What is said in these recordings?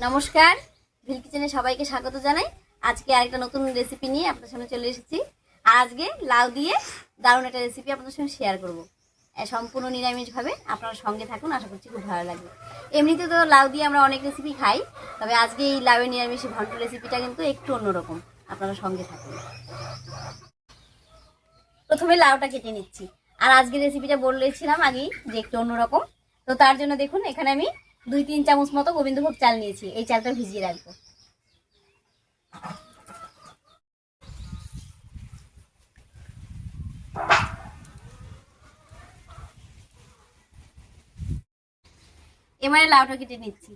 নমস্কার, ভিল কিচেনে সবাইকে স্বাগত জানাই। আজকে আরেকটা নতুন রেসিপি নিয়ে আপনাদের সামনে চলে এসেছি। আর আজকে লাউ দিয়ে দারুণ একটা রেসিপি আপনাদের সঙ্গে শেয়ার করব। সম্পূর্ণ নিরামিষভাবে আপনারা সঙ্গে থাকুন, আশা করছি খুব ভালো লাগবে। এমনিতে তো লাউ দিয়ে আমরা অনেক রেসিপি খাই, তবে আজকে এই লাউয়ের নিরামিষ ঘন্ট রেসিপিটা কিন্তু একটু অন্যরকম। আপনারা সঙ্গে থাকুন। প্রথমে লাউটা কেটে নিচ্ছি। আর আজকে রেসিপিটা বলেছিলাম আগেই যে একটু অন্যরকম, তো তার জন্য দেখুন এখানে আমি 2-3 চামচ মতো গোবিন্দভোগ চাল নিয়েছি। এই চালটা ভিজিয়ে রাখবো। এবারে লাউটা কেটে নিচ্ছি।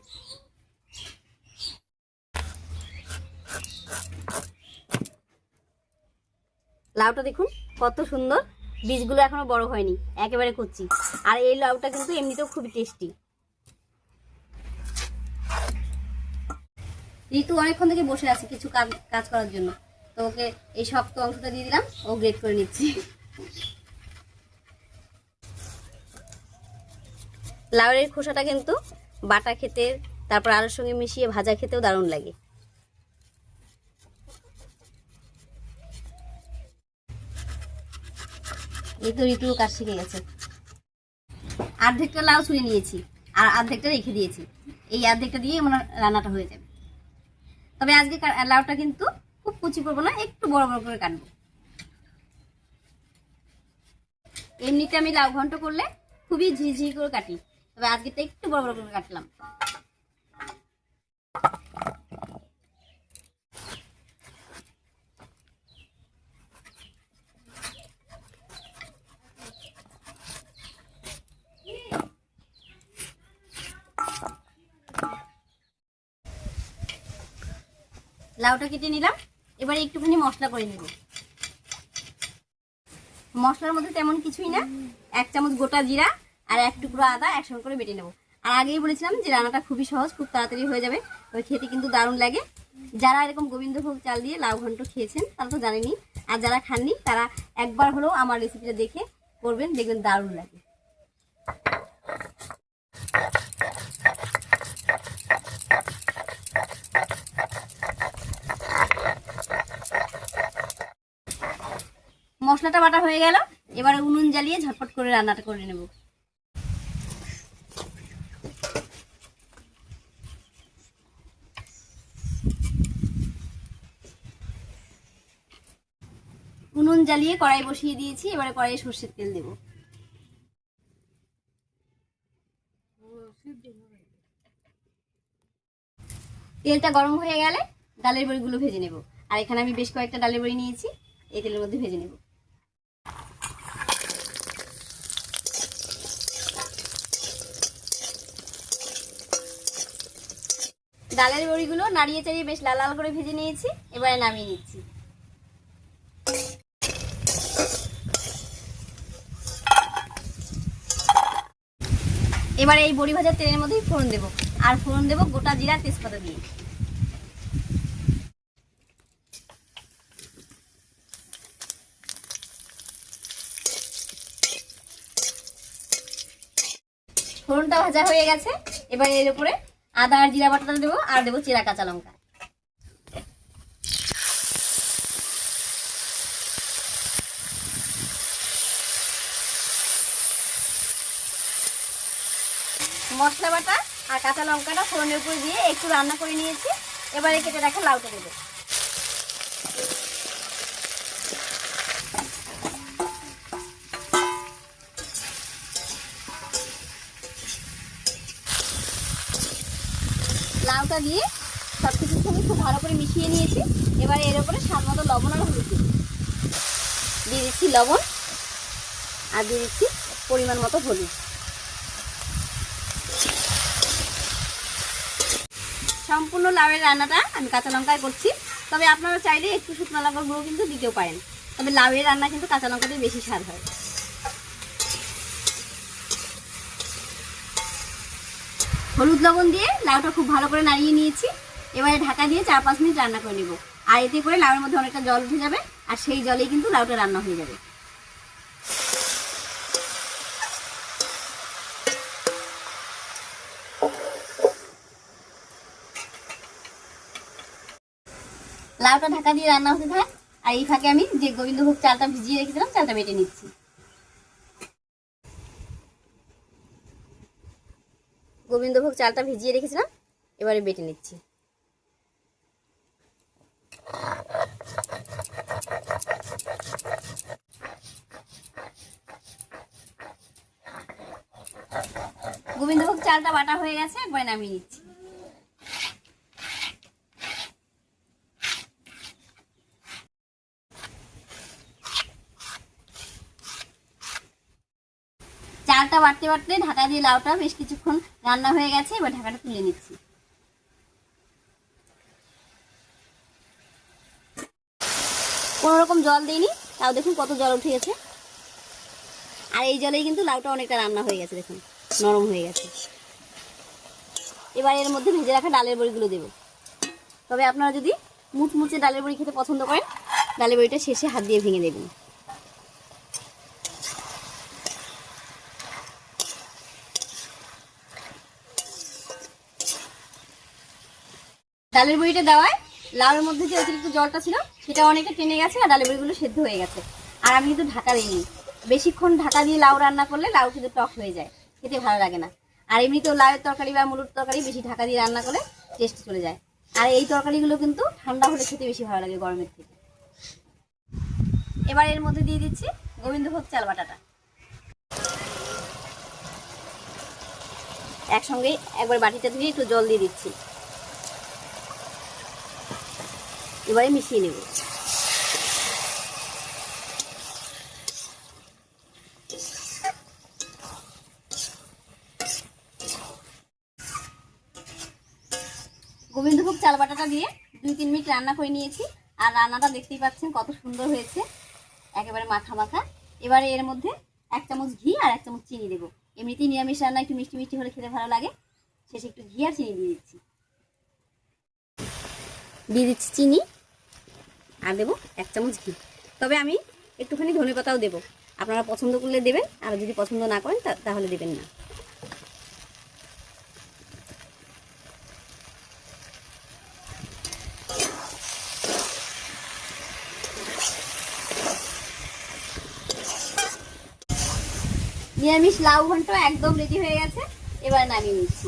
লাউটা দেখুন কত সুন্দর, বীজগুলো এখনো বড় হয়নি, একেবারে কচি। আর এই লাউটা কিন্তু এমনিতেও খুবই টেস্টি। ঋতু অনেকক্ষণ থেকে বসে আছে কিছু কাজ করার জন্য, তো ওকে এই শক্ত অংশটা দিয়ে দিলাম, ও গ্রেট করে নিচ্ছি। লাউয়ের খোসাটা কিন্তু বাটা খেতে, তারপর আলুর সঙ্গে মিশিয়ে ভাজা খেতেও দারুণ লাগে। এই তো ঋতু কাজ শিখে গেছে। অর্ধেকটা লাউ ছুঁড়ে নিয়েছি আর অর্ধেকটা রেখে দিয়েছি। এই অর্ধেকটা দিয়ে আমার রান্নাটা হয়ে যাবে। তবে আজকে লাউটা কিন্তু খুব কুচি করবো না, একটু বড় বড় করে কাটবো। এমনিতে আমি লাউ ঘন্ট করলে খুবই ঝিঝি করে কাটি, তবে আজকেটা একটু বড় বড় করে কাটলাম। লাউটা কেটে নিলাম। এবারে একটুখানি মশলা করে নিব। মশলার মধ্যে তেমন কিছুই না, 1 চামচ গোটা জিরা আর 1 টুকরো আদা একসঙ্গে করে বেটে নেব। আর আগেই বলেছিলাম যে রান্নাটা খুবই সহজ, খুব তাড়াতাড়ি হয়ে যাবে, তবে খেতে কিন্তু দারুণ লাগে। যারা এরকম গোবিন্দভোগ চাল দিয়ে লাউ ঘন্ট খেয়েছেন তারা তো জানেনই, আর যারা খাননি তারা একবার হলেও আমার রেসিপিটা দেখে করবেন, দেখবেন দারুণ লাগে। মশলাটা বাটা হয়ে গেল। এবারে উনুন জ্বালিয়ে ঝটপট করে রান্নাটা করে নেব। উনুন জ্বালিয়ে কড়াই বসিয়ে দিয়েছি। এবারে কড়াইয়ে সর্ষের তেল দেব। তেলটা গরম হয়ে গেলে ডালের বড়িগুলো ভেজে নেব। আর এখানে আমি বেশ কয়েকটা ডালের বড়ি নিয়েছি, এই তেলের মধ্যে ভেজে নেব। ডালের বড়িগুলো নাড়িয়ে চাড়িয়ে বেশ লাল লাল করে ভেজে নিয়েছি। এবারে নামিয়ে নিচ্ছি। এবারে এই বড়ি ভাজার তেলের মধ্যেই ফোড়ন দেব। আর ফোড়ন দেব গোটা জিরা তেজপাতা দিয়ে। ফোড়নটা ভাজা হয়ে গেছে। এবার এর উপরে আদা আর জিরা বাটাটা দেবো, আর দেবো চেরা কাঁচা লঙ্কা। মশলা বাটা আর কাঁচা লঙ্কাটা ফোড়নের উপরে দিয়ে একটু রান্না করে নিয়েছি। এবারে কেটে রাখা লাউটা দেবো। লাউটা দিয়ে সবকিছুর সঙ্গে খুব ভালো করে মিশিয়ে নিয়েছি। এবারে এর উপরে স্বাদ মতো লবণ আর হলুদ দিয়ে দিচ্ছি লবণ, আর দিয়ে দিচ্ছি পরিমাণ মতো হলুদ। সম্পূর্ণ লাউয়ের রান্নাটা আমি কাঁচা লঙ্কায় করছি, তবে আপনারা চাইলে একটু শুকনো লঙ্কার গুঁড়ো কিন্তু দিতেও পারেন, তবে লাউয়ের রান্না কিন্তু কাঁচা লঙ্কা দিয়ে বেশি স্বাদ হয়। হলুদ লবণ দিয়ে লাউটা খুব ভালো করে নাড়িয়ে নিয়েছি। এবারে ঢাকা দিয়ে 4-5 মিনিট রান্না করে নেব। আর এতে করে লাউয়ের মধ্যে অনেকটা জল উঠে যাবে, আর সেই জলেই কিন্তু লাউটা রান্না হয়ে যাবে। লাউটা ঢাকা দিয়ে রান্না হতে থাকে, আর এই ফাঁকে আমি যে গোবিন্দভোগ চালটা ভিজিয়ে রেখেছিলাম চালটা বেটে নিচ্ছি। গোবিন্দভোগ চালটা ভিজিয়ে রেখেছিলাম, এবারে বেটে নিচ্ছি। গোবিন্দভোগ চালটা বাটা হয়ে গেছে, একবার নামিয়ে নিচ্ছি। চালটা বাটতে বাটতে ঢাকা দিয়ে লাউটা বেশ কিছুক্ষণ রান্না হয়ে গেছে, এবার ঢাকাটা তুলে নিচ্ছি। কোনো রকম জল দিইনি, তাও দেখুন কত জল উঠে গেছে। আর এই জলেই কিন্তু লাউটা অনেকটা রান্না হয়ে গেছে, দেখুন নরম হয়ে গেছে। এবার এর মধ্যে ভেজে রাখা ডালের বড়িগুলো দেবো। তবে আপনারা যদি মুচমুচে ডালের বড়ি খেতে পছন্দ করেন, ডালের বড়িটা শেষে হাত দিয়ে ভেঙে দেবেন। ডালের বড়িটা দেওয়ায় লাউয়ের মধ্যে যে অতিরিক্ত জলটা ছিল সেটা অনেকটা টেনে গেছে, আর ডালের বড়িগুলো সেদ্ধ হয়ে গেছে। আর আমি কিন্তু ঢাকা দিইনি, বেশিক্ষণ ঢাকা দিয়ে লাউ রান্না করলে লাউ কিন্তু টক হয়ে যায়, খেতে ভালো লাগে না। আর এমনিতেও লাউয়ের তরকারি বা মুলোর তরকারি বেশি ঢাকা দিয়ে রান্না করলে টেস্ট চলে যায়। আর এই তরকারিগুলো কিন্তু ঠান্ডা হলে খেতে বেশি ভালো লাগে গরমের থেকে। এবার এর মধ্যে দিয়ে দিচ্ছি গোবিন্দভোগ চাল বাটাটা, একসঙ্গে একবার বাটিটা ধুয়ে একটু জল দিয়ে দিচ্ছি। এবারে মিশিয়ে নেব। গোবিন্দভোগ চাল বাটাটা দিয়ে 2-3 মিনিট রান্না করে নিয়েছি, আর রান্নাটা দেখতেই পাচ্ছেন কত সুন্দর হয়েছে, একেবারে মাখা মাখা। এবারে এর মধ্যে 1 চামচ ঘি আর 1 চামচ চিনি দেবো। এমনিতেই নিরামিষ রান্না একটু মিষ্টি মিষ্টি হলে খেতে ভালো লাগে, শেষে একটু ঘি আর চিনি দিয়ে দিচ্ছি। দিয়ে দিচ্ছি চিনি, আর দেবো 1 চামচ ঘি। তবে আমি একটুখানি ধনেপাতাও দেবো, আপনারা পছন্দ করলে দেবেন, আর যদি পছন্দ না করেন তাহলে দেবেন না। নিরামিষ লাউ ঘন্ট একদম রেডি হয়ে গেছে, এবার নামিয়ে নিচ্ছি।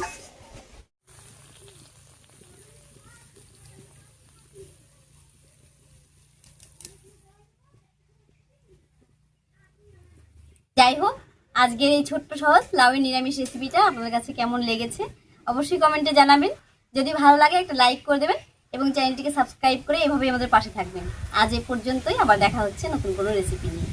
যাই হোক, আজকের এই ছোট্ট সহজ লাউয়ের নিরামিষ রেসিপিটা আপনাদের কাছে কেমন লেগেছে অবশ্যই কমেন্টে জানাবেন। যদি ভালো লাগে একটা লাইক করে দেবেন এবং চ্যানেলটিকে সাবস্ক্রাইব করে এভাবেই আমাদের পাশে থাকবেন। আজ এ পর্যন্তই, আবার দেখা হচ্ছে নতুন কোনো রেসিপি নিয়ে।